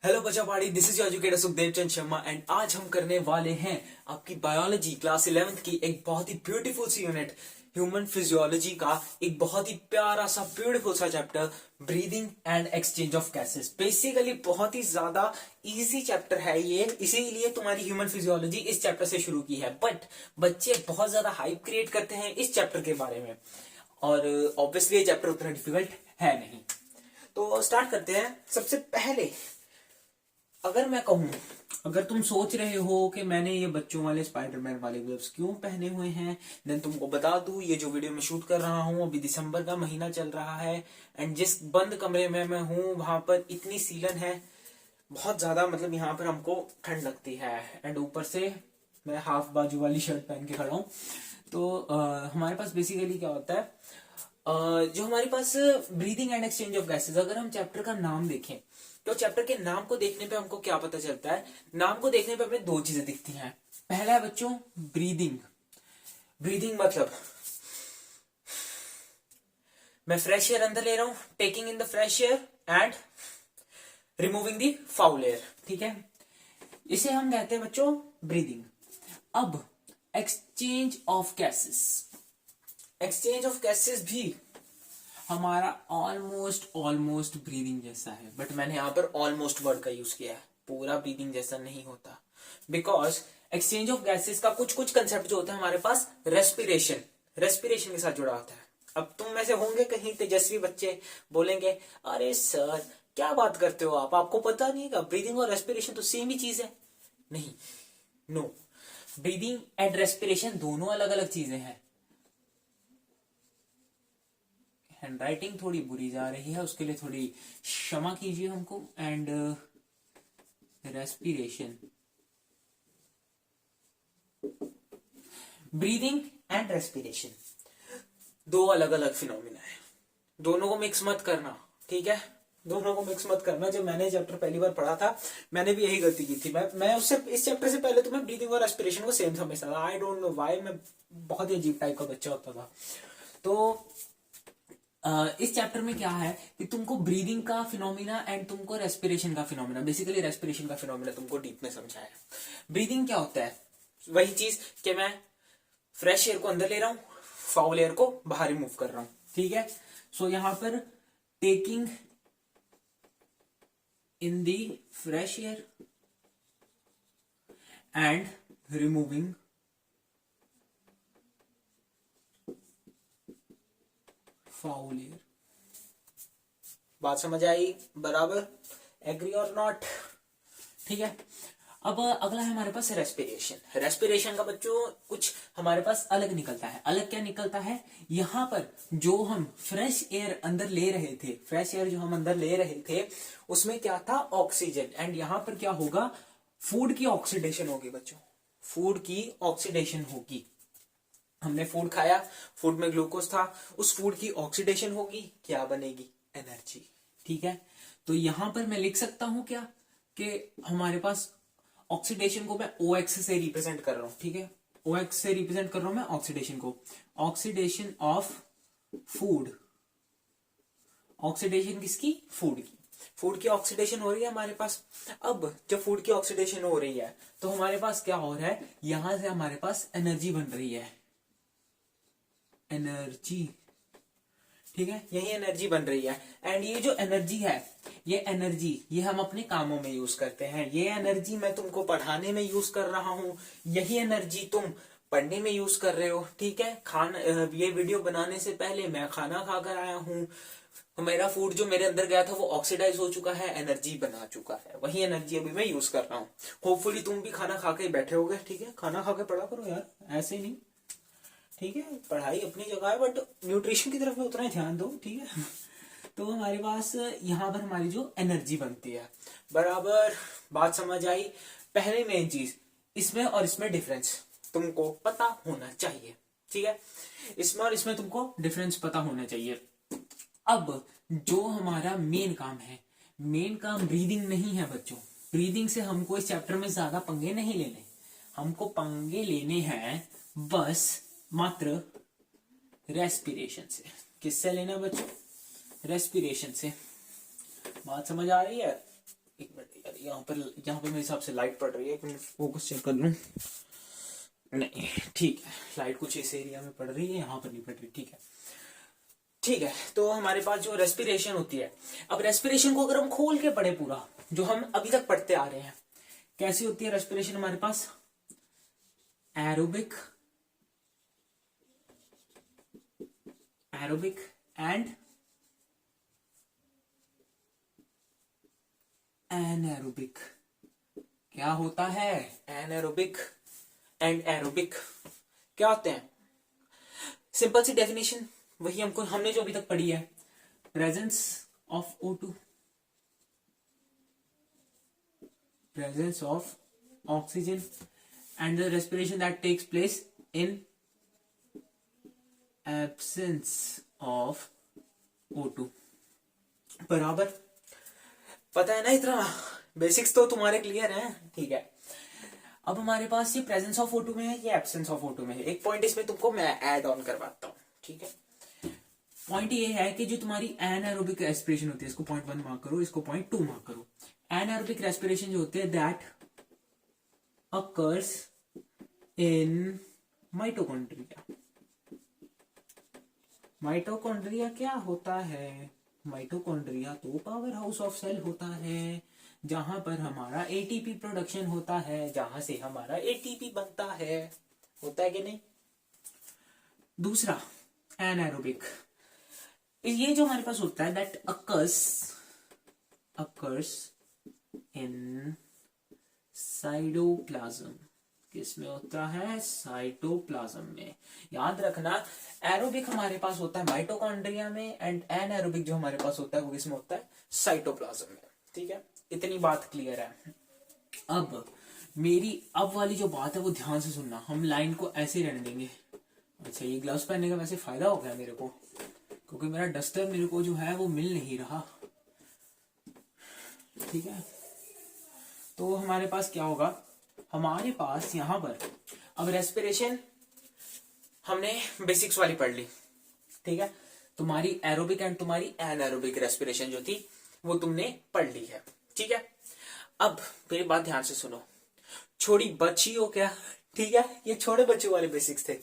Hello बच्चा party, this is your educator Sukhdev Chand Sharma and आज हम करने वाले हैं आपकी बायोलॉजी क्लास 11th की एक बहुत ही ब्यूटीफुल सी यूनिट ह्यूमन फिजियोलॉजी का एक बहुत ही प्यारा सा ब्यूटीफुल सा chapter breathing and exchange of gases. Basically बहुत ही ज्यादा इजी चैप्टर है ये, इसीलिए तुम्हारी ह्यूमन फिजियोलॉजी इस चैप्टर से शुरू की है। बट बच्चे बहुत ज्यादा हाइप क्रिएट करते हैं इस चैप्टर के बारे में और ऑब्वियसली ये चैप्टर उतना डिफिकल्ट है नहीं। तो स्टार्ट करते हैं। सबसे पहले अगर मैं कहूं, अगर तुम सोच रहे हो कि मैंने ये बच्चों वाले स्पाइडरमैन वाले ग्लव्स क्यों पहने हुए हैं, देन तुमको बता दूं ये जो वीडियो मैं शूट कर रहा हूं अभी दिसंबर का महीना चल रहा है एंड जिस बंद कमरे में मैं हूं वहां पर इतनी सीलन है बहुत ज्यादा, मतलब यहाँ पर हमको ठंड लगती है एंड ऊपर से मैं हाफ बाजू वाली शर्ट पहन के खड़ा हूं। तो हमारे पास बेसिकली क्या होता है, जो हमारे पास breathing and exchange of gases, अगर हम चैप्टर का नाम देखें तो चैप्टर के नाम को देखने पे हमको क्या पता चलता है। नाम को देखने पे हमें दो चीजें दिखती हैं। पहला है बच्चों ब्रीदिंग। ब्रीदिंग मतलब मैं फ्रेश एयर अंदर ले रहा हूं, taking in the fresh air and removing the foul air, ठीक है, इसे हम कहते हैं बच्चों ब्रीदिंग। अब exchange of gases, exchange of gases भी हमारा ऑलमोस्ट ब्रीदिंग जैसा है, बट मैंने यहां पर ऑलमोस्ट वर्ड का यूज किया है, पूरा ब्रीदिंग जैसा नहीं होता। बिकॉज एक्सचेंज ऑफ गैसेस का कुछ कुछ कंसेप्ट जो होता है हमारे पास रेस्पिरेशन के साथ जुड़ा होता है। अब तुम में से होंगे कहीं तेजस्वी बच्चे बोलेंगे अरे सर क्या बात करते हो आप, आपको पता नहीं है ब्रीदिंग और रेस्पिरेशन तो सेम ही चीज है। नहीं, नो, ब्रीदिंग एंड रेस्पिरेशन दोनों अलग अलग चीजें हैं। हैंडराइटिंग थोड़ी बुरी जा रही है, उसके लिए थोड़ी क्षमा कीजिए हमको। And respiration, breathing and respiration दो अलग अलग फिनोमिना है, दोनों को मिक्स मत करना, ठीक है, दोनों को मिक्स मत करना। जब मैंने चैप्टर पहली बार पढ़ा था मैंने भी यही गलती की थी। मैं उससे इस चैप्टर से पहले तो मैं ब्रीदिंग और रेस्पिरेशन को सेम समझता था। आई डोंट नो व्हाई, मैं बहुत ही अजीब टाइप का बच्चा होता था। तो इस चैप्टर में क्या है कि तुमको ब्रीदिंग का फिनोमिना एंड तुमको रेस्पिरेशन का फिनोमिना, बेसिकली रेस्पिरेशन का फिनोमिना तुमको डीप में समझाया। ब्रीदिंग क्या होता है, वही चीज कि मैं फ्रेश एयर को अंदर ले रहा हूं, फाउल एयर को बाहर रिमूव कर रहा हूं, ठीक है। सो यहां पर taking in the fresh air and removing foul air. बात समझ आई बराबर? एग्री और नॉट? ठीक है। अब अगला है हमारे पास रेस्पिरेशन। रेस्पिरेशन का बच्चों कुछ हमारे पास अलग निकलता है। अलग क्या निकलता है, यहां पर जो हम फ्रेश एयर अंदर ले रहे थे, फ्रेश एयर जो हम अंदर ले रहे थे उसमें क्या था, ऑक्सीजन, एंड यहां पर क्या होगा, फूड की ऑक्सीडेशन होगी बच्चों, फूड की ऑक्सीडेशन होगी। हमने फूड खाया, फूड में ग्लूकोज था, उस फूड की ऑक्सीडेशन होगी, क्या बनेगी, एनर्जी, ठीक है। तो यहां पर मैं लिख सकता हूं क्या कि हमारे पास ऑक्सीडेशन को मैं OX से रिप्रेजेंट कर रहा हूं, ठीक है, OX से रिप्रेजेंट कर रहा हूं मैं ऑक्सीडेशन को। ऑक्सीडेशन ऑफ फूड, ऑक्सीडेशन किसकी, फूड की। फूड की ऑक्सीडेशन हो रही है हमारे पास। अब जब फूड की ऑक्सीडेशन हो रही है तो हमारे पास क्या हो रहा है, यहां से हमारे पास एनर्जी बन रही है, एनर्जी, ठीक है, यही एनर्जी बन रही है। एंड ये जो एनर्जी है, ये एनर्जी ये हम अपने कामों में यूज करते हैं। ये एनर्जी मैं तुमको पढ़ाने में यूज कर रहा हूं, यही एनर्जी तुम पढ़ने में यूज कर रहे हो, ठीक है। ये वीडियो बनाने से पहले मैं खाना खाकर आया हूं, मेरा फूड जो मेरे अंदर गया था वो ऑक्सीडाइज हो चुका है, एनर्जी बना चुका है, वही एनर्जी अभी मैं यूज कर रहा हूँ। होपफुली तुम भी खाना खा के बैठे होगे, ठीक है, खाना खा के पढ़ा करो यार, ऐसे नहीं, ठीक है, पढ़ाई अपनी जगह है बट न्यूट्रिशन की तरफ भी उतना ही ध्यान दो, ठीक है। तो हमारे पास यहाँ पर हमारी जो एनर्जी बनती है, बराबर, बात समझ आई। पहले मेन चीज, इसमें और इसमें डिफरेंस तुमको पता होना चाहिए, ठीक है, इसमें और इसमें तुमको डिफरेंस पता होना चाहिए। अब जो हमारा मेन काम है, मेन काम ब्रीदिंग नहीं है बच्चों। ब्रीदिंग से हमको इस चैप्टर में ज्यादा पंगे नहीं लेने, हमको पंगे लेने हैं बस मात्र रेस्पिरेशन से। किससे लेना बच्चों, रेस्पिरेशन से। बात समझ आ रही है? एक मिनट यार, यहाँ पर मेरे हिसाब से लाइट पड़ रही है, एक मिनट फोकस चेक कर लूँ। नहीं ठीक है, लाइट कुछ इस एरिया में पड़ रही है, यहाँ पर नहीं पड़ रही। ठीक है ठीक है। तो हमारे पास जो रेस्पिरेशन होती है, अब रेस्पिरेशन को अगर हम खोल के पढ़े पूरा, जो हम अभी तक पढ़ते आ रहे हैं, कैसी होती है रेस्पिरेशन हमारे पास? Aerobic, aerobic and anaerobic. क्या होता है? एनएरोबिक एंड एरोबिक क्या होते हैं? सिंपल सी डेफिनेशन वही हमने जो अभी तक पढ़ी है, presence of O2, presence of oxygen and the respiration that takes place in absence of O2 बराबर। पता है ना? इतना बेसिक्स तो तुम्हारे क्लियर हैं। ठीक है, अब हमारे पास ये प्रेजेंस ऑफ O2 में है, ये एब्सेंस ऑफ O2 में है। एक पॉइंट इसमें तुमको मैं ऐड ऑन करवाता हूँ। ठीक है, पॉइंट ये है कि जो तुम्हारी एनारोबिक रेस्पिरेशन होती है, इसको पॉइंट 1 मार्क करो, इसको पॉइंट 2 मार्क करो। एनारोबिक रेस्पिरेशन जो होते हैं that occurs in mitochondria. Mitochondria क्या होता है? माइटोकॉन्ड्रिया तो पावर हाउस ऑफ सेल होता है, जहां पर हमारा एटीपी प्रोडक्शन होता है, जहां से हमारा एटीपी बनता है। होता है कि नहीं? दूसरा एनारोबिक, ये जो हमारे पास होता है दैट अकर्स इन साइटोप्लाज्म। किसमें होता है? साइटोप्लाज्म में। याद रखना, एरोबिक हमारे पास होता है माइटोकॉन्ड्रिया में एंड एनारोबिक जो हमारे पास होता है वो किसमें होता है? साइटोप्लाज्म में। ठीक है, इतनी बात क्लियर है। अब मेरी अब वाली जो बात है वो ध्यान से सुनना, हम लाइन को ऐसे ही रहने देंगे। अच्छा, ये ग्लव्स पहनने का वैसे फायदा हो गया मेरे को, क्योंकि मेरा डस्टर मेरे को जो है वो मिल नहीं रहा। ठीक है, तो हमारे पास क्या होगा? हमारे पास यहां पर अब रेस्पिरेशन हमने बेसिक्स वाली पढ़ ली। ठीक है, तुम्हारी एरोबिक एंड तुम्हारी एनारोबिक रेस्पिरेशन जो थी वो तुमने पढ़ ली है। ठीक है, अब मेरी बात ध्यान से सुनो। छोड़ी बच्ची हो क्या? ठीक है, ये छोटे बच्चों वाले बेसिक्स थे।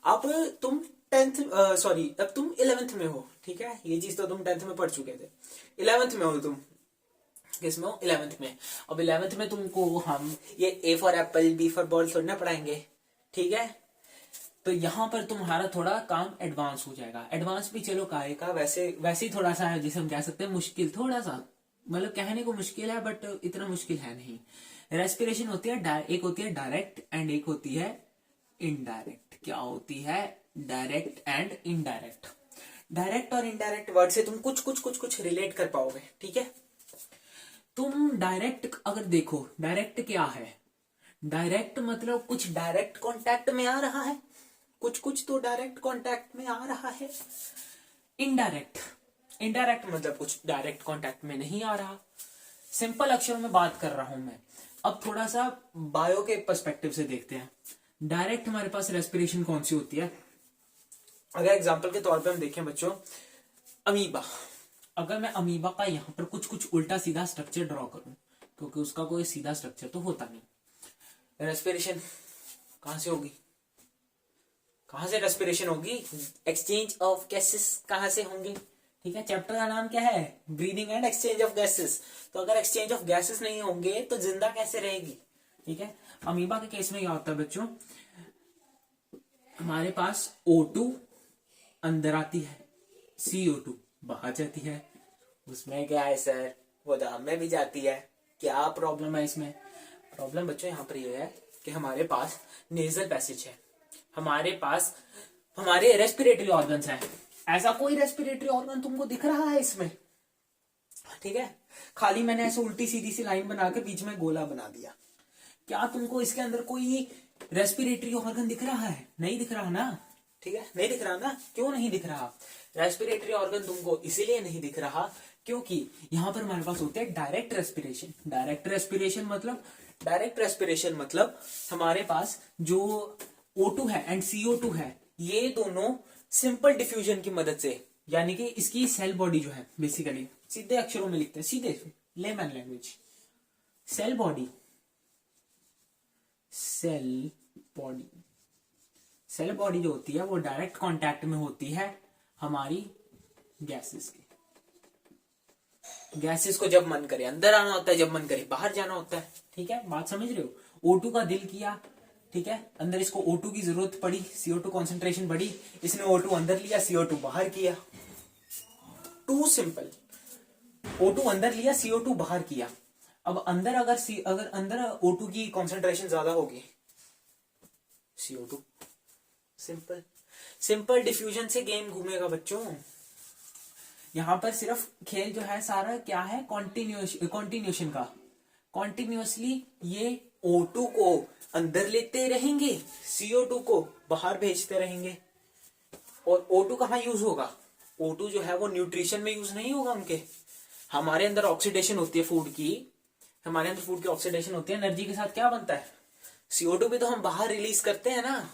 अब तुम 11th में हो। ठीक है, ये चीज तो तुम 10th में पढ़ चुके थे। 11th में हो तुम। किसमें हो? 11th में। अब 11th में तुमको हम ये A for Apple, B for ball थोड़ी ना पढ़ाएंगे। ठीक है, तो यहाँ पर तुम्हारा थोड़ा काम एडवांस हो जाएगा। एडवांस भी चलो काहे का, वैसे ही थोड़ा सा है, जिसे हम कह सकते हैं मुश्किल, थोड़ा सा मतलब कहने को मुश्किल है बट इतना मुश्किल है नहीं। रेस्पिरेशन होती है, एक होती है डायरेक्ट एंड एक होती है इनडायरेक्ट। क्या होती है? Direct and indirect. डायरेक्ट और इनडायरेक्ट वर्ड से तुम कुछ रिलेट कर पाओगे। ठीक है, तुम डायरेक्ट अगर देखो, डायरेक्ट क्या है? डायरेक्ट मतलब कुछ डायरेक्ट कांटेक्ट में आ रहा है, कुछ तो डायरेक्ट कांटेक्ट में आ रहा है। इनडायरेक्ट मतलब कुछ डायरेक्ट कांटेक्ट में नहीं आ रहा। सिंपल अक्षरों में बात कर रहा हूं मैं। अब थोड़ा सा बायो के पर्सपेक्टिव से देखते हैं। डायरेक्ट हमारे पास रेस्पिरेशन कौन सी होती है? अगर एग्जांपल के तौर पे हम देखें बच्चों, अमीबा। अगर मैं अमीबा का यहाँ पर कुछ उल्टा सीधा स्ट्रक्चर ड्रॉ करूं, क्योंकि उसका कोई सीधा स्ट्रक्चर तो होता नहीं, रेस्पिरेशन कहां से होगी? कहां से रेस्पिरेशन होगी? एक्सचेंज ऑफ गैसेस कहां से होंगे? ठीक है, चैप्टर का नाम क्या है? Breathing and exchange of gases. तो अगर एक्सचेंज ऑफ गैसेस नहीं होंगे तो जिंदा कैसे रहेगी? ठीक है, अमीबा के केस में क्या होता है बच्चों? हमारे पास O2 अंदर आती है, CO2 बाहर जाती है। उसमें क्या है सर? वो दाम में भी जाती है। क्या प्रॉब्लम है इसमें? प्रॉब्लम बच्चों यहाँ पर ये है कि हमारे पास नेजल पैसेज है, हमारे पास हमारे रेस्पिरेटरी ऑर्गन्स हैं। ऐसा कोई रेस्पिरेटरी ऑर्गन तुमको दिख रहा है इसमें? ठीक है, खाली मैंने ऐसे उल्टी सीधी सी लाइन बना के बीच में गोला बना दिया। क्या तुमको इसके अंदर कोई रेस्पिरेटरी ऑर्गन दिख रहा है? नहीं दिख रहा ना। ठीक है, नहीं दिख रहा ना। क्यों नहीं दिख रहा? रेस्पिरेटरी ऑर्गन तुमको इसीलिए नहीं दिख रहा क्योंकि यहां पर हमारे पास होते हैं डायरेक्ट रेस्पिरेशन। डायरेक्ट रेस्पिरेशन मतलब हमारे पास जो O2 है एंड CO2 है, ये दोनों सिंपल डिफ्यूजन की मदद से, यानी कि इसकी सेल बॉडी जो है बेसिकली, सीधे अक्षरों में लिखते हैं, सीधे layman language, cell body, cell body, cell body जो होती है वो डायरेक्ट कांटेक्ट में होती है हमारी गैसेस के। गैसेस को जब मन करे अंदर आना होता है, जब मन करे बाहर जाना होता है। ठीक है, बात समझ रहे हो? O2 का दिल किया, ठीक है, अंदर इसको O2 की जरूरत पड़ी, CO2 कॉन्सेंट्रेशन बढ़ी, इसने O2 अंदर लिया, CO2 बाहर किया। To simple. O2 अंदर लिया, CO2 बाहर किया। अब अंदर अगर अंदर O2 की कॉन्सेंट्रेशन ज्यादा होगी, CO2। सिंपल सिंपल डिफ्यूजन से गेम घूमेगा बच्चों। यहां पर सिर्फ खेल जो है सारा क्या है, कॉन्टिन्यूशन का। कॉन्टिन्यूसली ये O2 को अंदर लेते रहेंगे, CO2 को बाहर भेजते रहेंगे। और O2 कहाँ यूज होगा? O2 जो है वो न्यूट्रिशन में यूज नहीं होगा उनके। हमारे अंदर ऑक्सीडेशन होती है फूड की, हमारे अंदर फूड की ऑक्सीडेशन होती है, एनर्जी के साथ क्या बनता है? CO2 भी तो हम बाहर रिलीज करते हैं ना।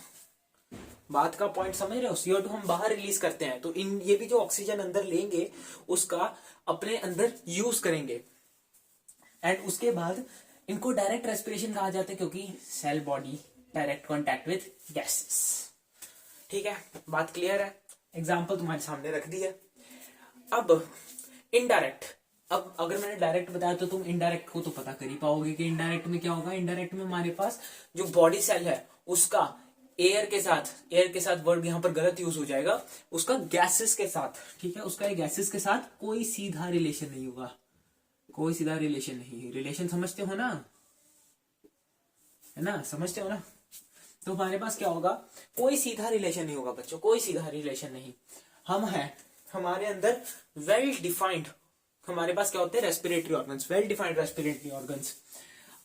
बात का पॉइंट समझ रहे हो? CO2 हम बाहर रिलीज करते हैं, तो इन ये भी जो ऑक्सीजन अंदर लेंगे उसका अपने अंदर यूज करेंगे। एंड उसके बाद इनको डायरेक्ट रेस्पिरेशन कहा जाता है, क्योंकि cell body direct contact with gases. ठीक है, बात क्लियर है? एग्जाम्पल तुम्हारे सामने रख दिया। अब इनडायरेक्ट, अब अगर मैंने डायरेक्ट बताया तो तुम इनडायरेक्ट को तो पता कर ही पाओगे कि इनडायरेक्ट में क्या होगा। इनडायरेक्ट में हमारे पास जो बॉडी सेल है उसका एयर के साथ वर्ड यहाँ पर गलत यूज हो जाएगा, उसका गैसेस के साथ, ठीक है, उसका गैसेस के साथ कोई सीधा रिलेशन नहीं होगा, कोई सीधा रिलेशन नहीं। रिलेशन समझते हो ना? है ना, समझते हो ना? तो हमारे पास क्या होगा, कोई सीधा रिलेशन नहीं होगा बच्चों, कोई सीधा रिलेशन नहीं। हम हैं, हमारे अंदर वेल डिफाइंड, हमारे पास क्या होते हैं, respiratory organs, well defined respiratory organs.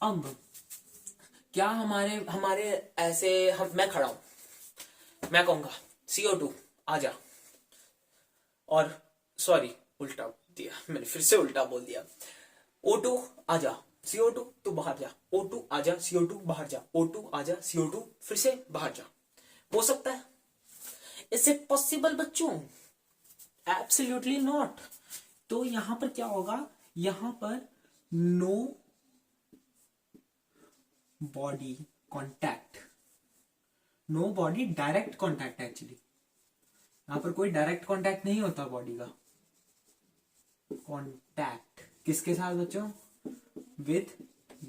अब क्या हमारे ऐसे मैं खड़ा हूं, मैं कहूंगा CO2 आजा, और सॉरी उल्टा दिया मैंने, फिर से उल्टा बोल दिया। O2 आजा, CO2 तू बाहर जा, O2 आजा, CO2 बाहर जा, O2 आजा, CO2 फिर से बाहर जा। हो सकता है? इज इट पॉसिबल बच्चों? Absolutely not. तो यहां पर क्या होगा, यहां पर no body contact, no body direct contact. Actually यहां पर कोई डायरेक्ट कॉन्टैक्ट नहीं होता बॉडी का। कॉन्टैक्ट किसके साथ बच्चों? With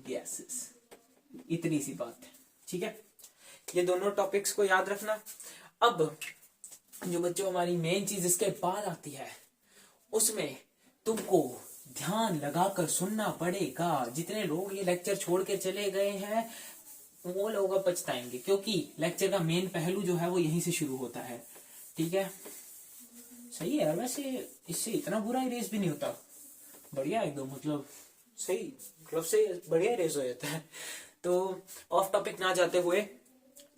gases. इतनी सी बात है, ठीक है। ये दोनों टॉपिक्स को याद रखना। अब जो बच्चों हमारी मेन चीज इसके बाद आती है, उसमें तुमको ध्यान लगाकर सुनना पड़ेगा। जितने लोग ये लेक्चर छोड़ के चले गए हैं वो लोग पछताएंगे, क्योंकि लेक्चर का मेन पहलू जो है वो यहीं से शुरू होता है। ठीक है, सही है। वैसे इससे इतना बुरा इरेज भी नहीं होता, बढ़िया एकदम, मतलब सही, मतलब से बढ़िया इरेज हो जाता है। तो ऑफ टॉपिक ना जाते हुए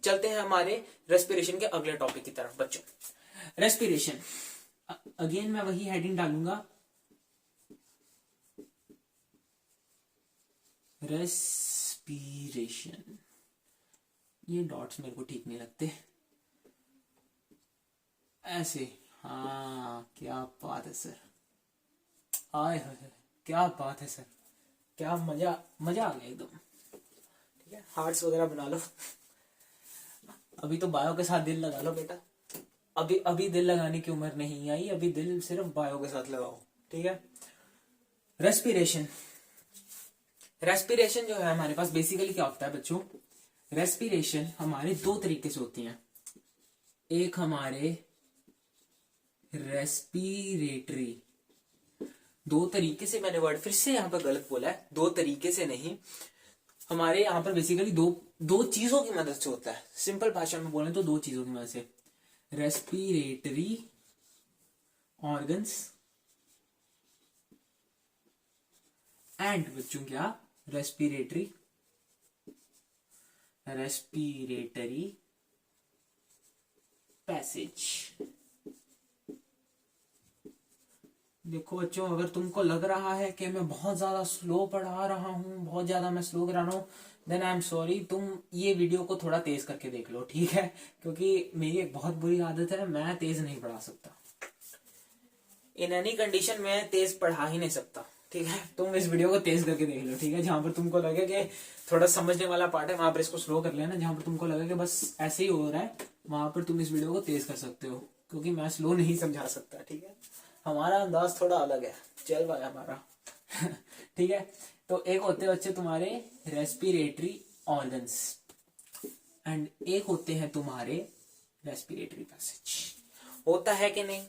चलते हैं हमारे रेस्पिरेशन के अगले टॉपिक की तरफ बच्चों। रेस्पिरेशन, अगेन मैं वही हेडिंग डालूंगा, रेस्पिरेशन। ये डॉट्स मेरे को ठीक नहीं लगते ऐसे। हाँ, क्या बात है सर, आए हाय, क्या बात है सर, क्या मजा आ गया एकदम। ठीक है, हार्ट्स वगैरह बना लो। अभी तो बायो के साथ दिल लगा लो बेटा, अभी दिल लगाने की उम्र नहीं आई, अभी दिल सिर्फ बायो के साथ लगाओ। ठीक है, रेस्पिरेशन। रेस्पिरेशन जो है हमारे पास बेसिकली क्या होता है बच्चों, रेस्पिरेशन हमारे दो तरीके से होती हैं। एक हमारे रेस्पिरेटरी, दो तरीके से, मैंने वर्ड फिर से यहां पर गलत बोला है, दो तरीके से नहीं, हमारे यहां पर बेसिकली दो चीजों की मदद से होता है। सिंपल भाषा में बोले तो दो चीजों की मदद से, रेस्पिरेटरी ऑर्गन्स एंड बच्चों क्या, रेस्पिरेटरी पैसेज। देखो बच्चों, अगर तुमको लग रहा है कि मैं बहुत ज्यादा स्लो पढ़ा रहा हूँ, बहुत ज्यादा मैं स्लो करा रहा हूँ, देन आई एम सॉरी। तुम ये वीडियो को थोड़ा तेज करके देख लो, ठीक है, क्योंकि मेरी एक बहुत बुरी आदत है, मैं तेज नहीं पढ़ा सकता। इन एनी कंडीशन में तेज पढ़ा ही नहीं सकता। ठीक है, तुम इस वीडियो को तेज करके देख लो, ठीक है। जहां पर तुमको लगे कि थोड़ा समझने वाला पार्ट है वहां पर इसको स्लो कर लेना, जहां पर तुमको लगे कि बस ऐसे ही हो रहा है वहां पर तुम इस वीडियो को तेज कर सकते हो, क्योंकि मैं स्लो नहीं समझा सकता, ठीक है। हमारा अंदाज थोड़ा अलग है, चल भाई हमारा ठीक है। तो एक होते हैं बच्चे तुम्हारे रेस्पिरेटरी ऑर्गन्स एंड एक होते हैं तुम्हारे रेस्पिरेटरी पैसेज। होता है कि नहीं?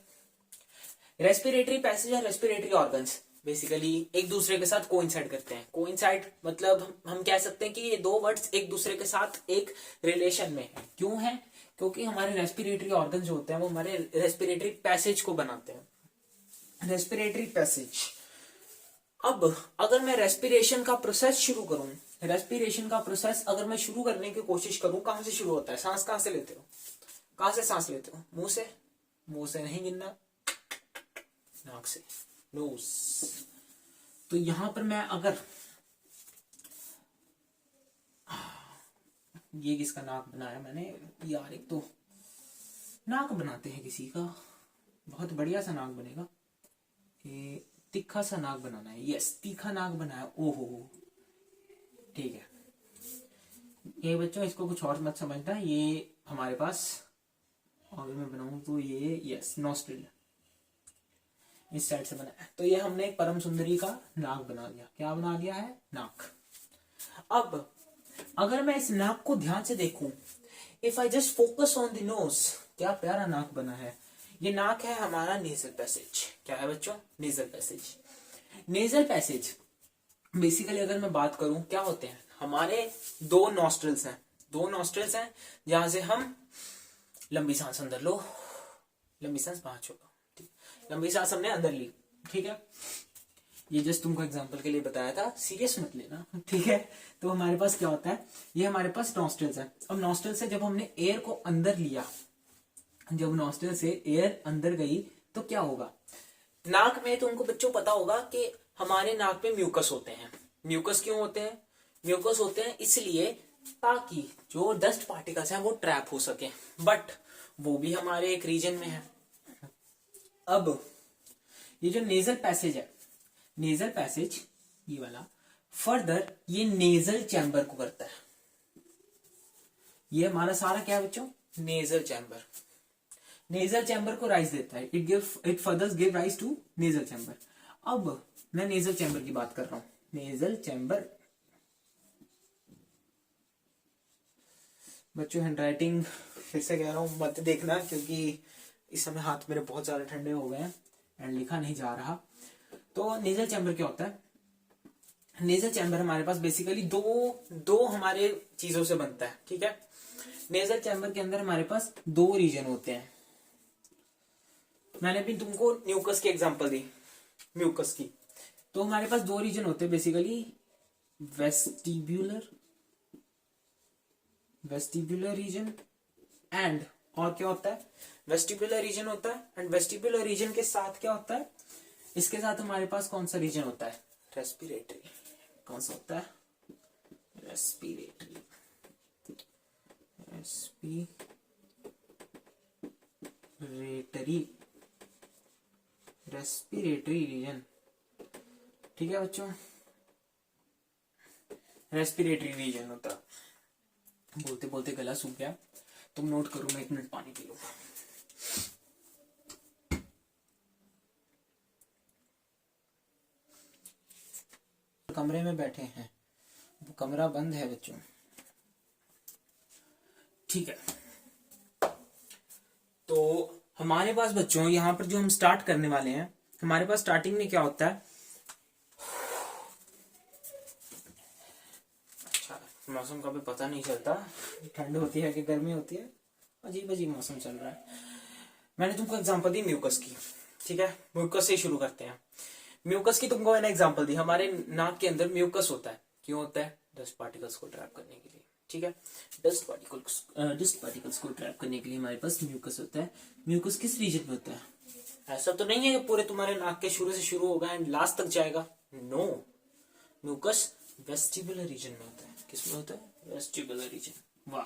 रेस्पिरेटरी पैसेज और रेस्पिरेटरी ऑर्गन्स बेसिकली एक दूसरे के साथ कोइंसाइड करते हैं। कोइंसाइड मतलब हम कह सकते हैं कि ये दो वर्ड्स एक दूसरे के साथ एक रिलेशन में है। क्यों है? क्योंकि हमारे रेस्पिरेटरी ऑर्गन जो होते हैं वो हमारे रेस्पिरेटरी पैसेज को बनाते हैं। Respiratory passage. अब अगर मैं रेस्पिरेशन का प्रोसेस शुरू करूं, रेस्पिरेशन का प्रोसेस अगर मैं शुरू करने की कोशिश करूं, कहां से शुरू होता है? सांस कहां से लेते हो? कहां से सांस लेते हो? मुंह से? मुंह से नहीं गिनना, नाक से, नोज। तो यहां पर मैं अगर ये किसका नाक बनाया मैंने यार, एक तो नाक बनाते हैं किसी का, बहुत बढ़िया सा नाक बनेगा, ये तीखा सा नाक बनाना है। यस, तीखा नाक बनाया। ओहो, ठीक है। ये बच्चों इसको कुछ और मत समझना, ये हमारे पास अगर मैं बनाऊं तो ये यस नॉस्ट्रिल इस साइड से बना है। तो ये हमने एक परम सुंदरी का नाक बना लिया। क्या बना लिया है? नाक। अब अगर मैं इस नाक को ध्यान से देखूं, if I just focus on the nose, क्या प्यारा नाक बना है। ये नाक है हमारा नेजल पैसेज। क्या है बच्चों? Nasal passage. Nasal passage basically अगर मैं बात करूं, क्या होते हैं? हमारे दो नॉस्ट्रल्स हैं, दो नॉस्ट्रल्स हैं जहां से हम लंबी सांस अंदर लो, लंबी सांस बाहर छोड़ो। लंबी सांस हमने अंदर ली, ठीक है। ये जस्ट तुमको एग्जांपल के लिए बताया था, सीरियस मत लेना, ठीक है। तो हमारे पास क्या होता है, ये हमारे पास नॉस्ट्रल्स है। अब नॉस्ट्रल से जब हमने एयर को अंदर लिया, जब नॉस्ट्रल से एयर अंदर गई तो क्या होगा? नाक में तुमको बच्चों पता होगा कि हमारे नाक में म्यूकस होते हैं। म्यूकस क्यों होते हैं? म्यूकस होते हैं इसलिए ताकि जो डस्ट पार्टिकल्स हैं वो ट्रैप हो सके, बट वो भी हमारे एक रीजन में है। अब ये जो नेजल पैसेज है, नेजल पैसेज ये वाला, फर्दर ये नेजल चैम्बर को करता है। ये हमारा सारा क्या है बच्चों? Nasal chamber. नेजल चैम्बर को राइज देता है, it further give rise to nasal chamber. अब मैं नेजल चैम्बर की बात कर रहा हूं। नेजल चैम्बर बच्चों, हैंडराइटिंग फिर से कह रहा हूं मत देखना, क्योंकि इस समय हाथ मेरे बहुत ज्यादा ठंडे हो गए हैं एंड लिखा नहीं जा रहा। तो नेजल चैम्बर क्या होता है? नेजल चैम्बर हमारे पास बेसिकली दो हमारे चीजों से बनता है, ठीक है। नेजल चैम्बर के अंदर हमारे पास दो रीजन होते हैं। मैंने भी तुमको म्यूकस की एग्जांपल दी, म्यूकस की। तो हमारे पास दो रीजन होते हैं बेसिकली, वेस्टिब्युलर रीजन एंड, और क्या होता है? वेस्टिब्युलर रीजन होता है एंड वेस्टिब्युलर रीजन के साथ क्या होता है? इसके साथ हमारे पास कौन सा रीजन होता है? रेस्पिरेटरी। कौन सा होता है? रेस्पिरेटरी। रेस्पिरेटरी रीजन, ठीक है बच्चों। रेस्पिरेटरी रीजन होता है। बोलते बोलते गला सूख गया, तुम नोट करो, मैं 1 मिनट पानी पी लूं। कमरे में बैठे हैं, वो कमरा बंद है बच्चों, ठीक है। तो हमारे पास बच्चों यहां पर जो हम स्टार्ट करने वाले हैं, हमारे पास स्टार्टिंग में क्या होता है? अच्छा, मौसम का भी पता नहीं चलता, ठंड होती है कि गर्मी होती है, अजीब अजीब मौसम चल रहा है। मैंने तुमको एग्जांपल दी म्यूकस की, ठीक है। म्यूकस से शुरू करते हैं। म्यूकस की तुमको मैंने एग्जांपल दी। हमारे नाक के अंदर म्यूकस होता है। क्यों होता है? डस्ट पार्टिकल्स को ट्रैप करने के लिए, ठीक है। डस्ट पार्टिकल्स को ट्रैप करने के लिए हमारे पास म्यूकस होता है। म्यूकस किस रीजन में होता है? ऐसा तो नहीं है कि पूरे तुम्हारे नाक के शुरू से शुरू होगा एंड लास्ट तक जाएगा, नो। म्यूकस वेस्टिबुलर रीजन में होता है। किसमें होता है? Vestibular region. वाह,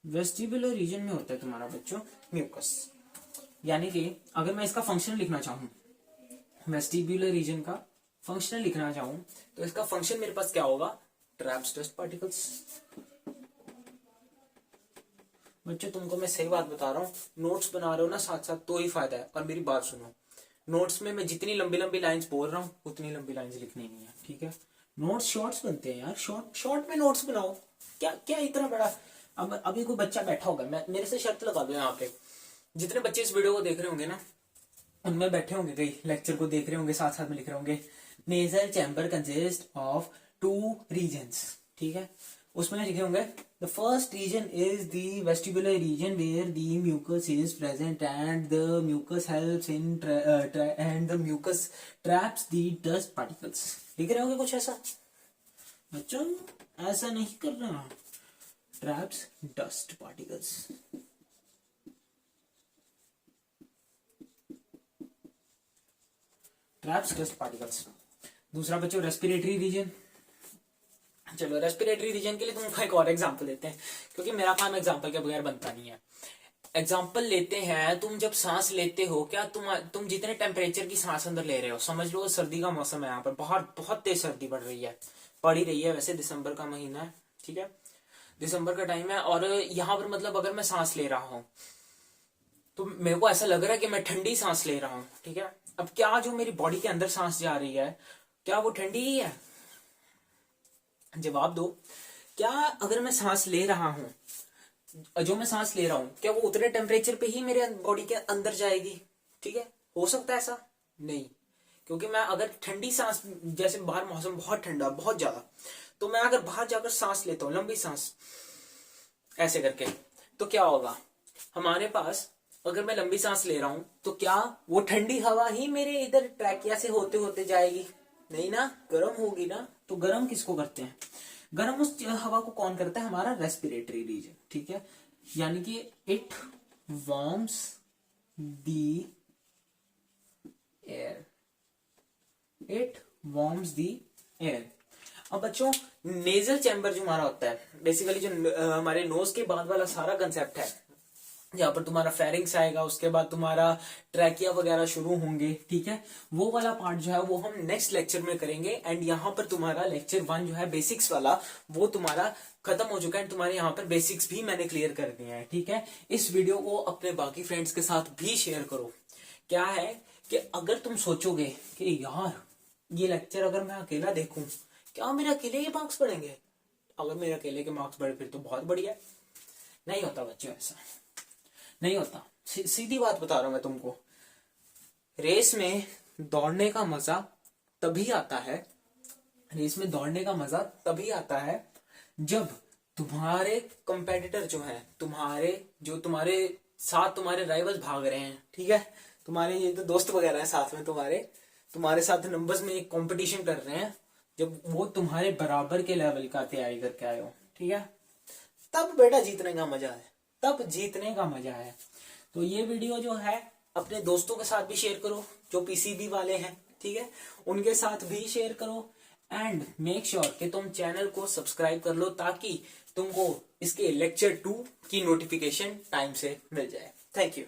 वेस्टिबुलर रीजन में होता है तुम्हारा बच्चों म्यूकस। यानी कि अगर मैं इसका फंक्शन लिखना चाहूं वेस्टिबुलर रीजन का, फंक्शनल लिखना चाहूं तो इसका फंक्शन मेरे पास क्या होगा, ट्रैप्स डस्ट पार्टिकल्स। बच्चों तुमको मैं सही बात बता रहा हूँ, नोट्स बना रहे हो ना साथ साथ तो ही फायदा है। और मेरी बात सुनो, नोट्स में मैं जितनी लंबी लंबी लाइंस बोल रहा हूँ उतनी लंबी लाइंस लिखनी नहीं है, ठीक है। नोट्स शॉर्ट्स बनते हैं यार, शॉर्ट शॉर्ट में नोट्स बनाओ। क्या क्या इतना बड़ा, अब अभी कोई बच्चा बैठा होगा, मैं मेरे से शर्त लगा दो यहाँ पे, जितने बच्चे इस वीडियो को देख रहे होंगे ना, उनमें बैठे होंगे, कई लेक्चर को देख रहे होंगे, साथ साथ में लिख रहे होंगे nasal chamber consist of 2 regions, ठीक है। उसमें लिखे होंगे the first region is the vestibular region where the mucus is present and the mucus helps in and the mucus traps the dust particles. लिख रहे होंगे कुछ ऐसा? बच्चों ऐसा नहीं करना, traps dust particles. Traps dust particles. दूसरा बच्चों रेस्पिरेटरी रीजन। चलो रेस्पिरेटरी रीजन के लिए तुमको एक और एग्जांपल देते हैं, क्योंकि मेरा काम एग्जांपल के बगैर बनता नहीं है। एग्जांपल लेते हैं, तुम जब सांस लेते हो, क्या तुम जितने टेम्परेचर की सांस अंदर ले रहे हो, समझ लो सर्दी का मौसम है, यहाँ पर बाहर बहुत तेज सर्दी पड़ रही है, पड़ ही रही है, वैसे दिसंबर का महीना है, ठीक है, दिसंबर का टाइम है, और यहाँ पर मतलब अगर मैं सांस ले रहा हूँ तो मेरे को ऐसा लग रहा है कि मैं ठंडी सांस ले रहा हूँ, ठीक है। अब क्या जो मेरी बॉडी के अंदर सांस जा रही है, क्या वो ठंडी ही है? जवाब दो। क्या अगर मैं सांस ले रहा हूं, जो मैं सांस ले रहा हूं, क्या वो उतने टेम्परेचर पे ही मेरे बॉडी के अंदर जाएगी? ठीक है, हो सकता है ऐसा? नहीं, क्योंकि मैं अगर ठंडी सांस, जैसे बाहर मौसम बहुत ठंडा बहुत ज्यादा, तो मैं अगर बाहर जाकर सांस लेता हूँ लंबी सांस ऐसे करके, तो क्या होगा हमारे पास, अगर मैं लंबी सांस ले रहा हूं तो क्या वो ठंडी हवा ही मेरे इधर ट्रैकिया से होते होते जाएगी? नहीं ना, गर्म होगी ना। तो गर्म किसको करते हैं? गर्म उस हवा को कौन करता है? हमारा रेस्पिरेटरी रीजन, ठीक है। यानी कि it warms the air, it warms the air. अब बच्चों नेजल चैम्बर जो हमारा होता है, बेसिकली जो हमारे नोज के बाद वाला सारा कंसेप्ट है, यहाँ पर तुम्हारा फेरिंग्स आएगा, उसके बाद तुम्हारा ट्रैकिया वगैरह शुरू होंगे, ठीक है। वो वाला पार्ट जो है वो हम नेक्स्ट लेक्चर में करेंगे। एंड यहाँ पर तुम्हारा लेक्चर 1 जो है बेसिक्स वाला, वो तुम्हारा खत्म हो चुका है। तुम्हारे यहाँ पर बेसिक्स भी मैंने क्लियर कर दिए हैं, ठीक है। इस वीडियो को अपने बाकी फ्रेंड्स के साथ भी शेयर करो। क्या है कि अगर तुम सोचोगे कि यार ये लेक्चर अगर मैं अकेला देखूं, क्या मेरे अकेले के मार्क्स बढ़ेंगे? अगर मेरे अकेले के मार्क्स बढ़े फिर तो बहुत बढ़िया। नहीं होता बच्चों, ऐसा नहीं होता। सीधी बात बता रहा हूं मैं तुमको, रेस में दौड़ने का मजा तभी आता है, रेस में दौड़ने का मजा तभी आता है जब तुम्हारे कंपेटिटर जो है, तुम्हारे साथ तुम्हारे राइवल्स भाग रहे हैं, ठीक है, तुम्हारे ये तो दोस्त वगैरह हैं साथ में, तुम्हारे साथ नंबर्स में एक कंपटीशन कर रहे हैं, जब वो तुम्हारे बराबर के लेवल का तैयारी करके आए हो, ठीक है, तब बेटा जीतने का मजा है, तब जीतने का मजा है। तो ये वीडियो जो है अपने दोस्तों के साथ भी शेयर करो जो पीसीबी वाले हैं, ठीक है, उनके साथ भी शेयर करो। एंड मेक श्योर कि तुम चैनल को सब्सक्राइब कर लो, ताकि तुमको इसके लेक्चर 2 की नोटिफिकेशन टाइम से मिल जाए। Thank you.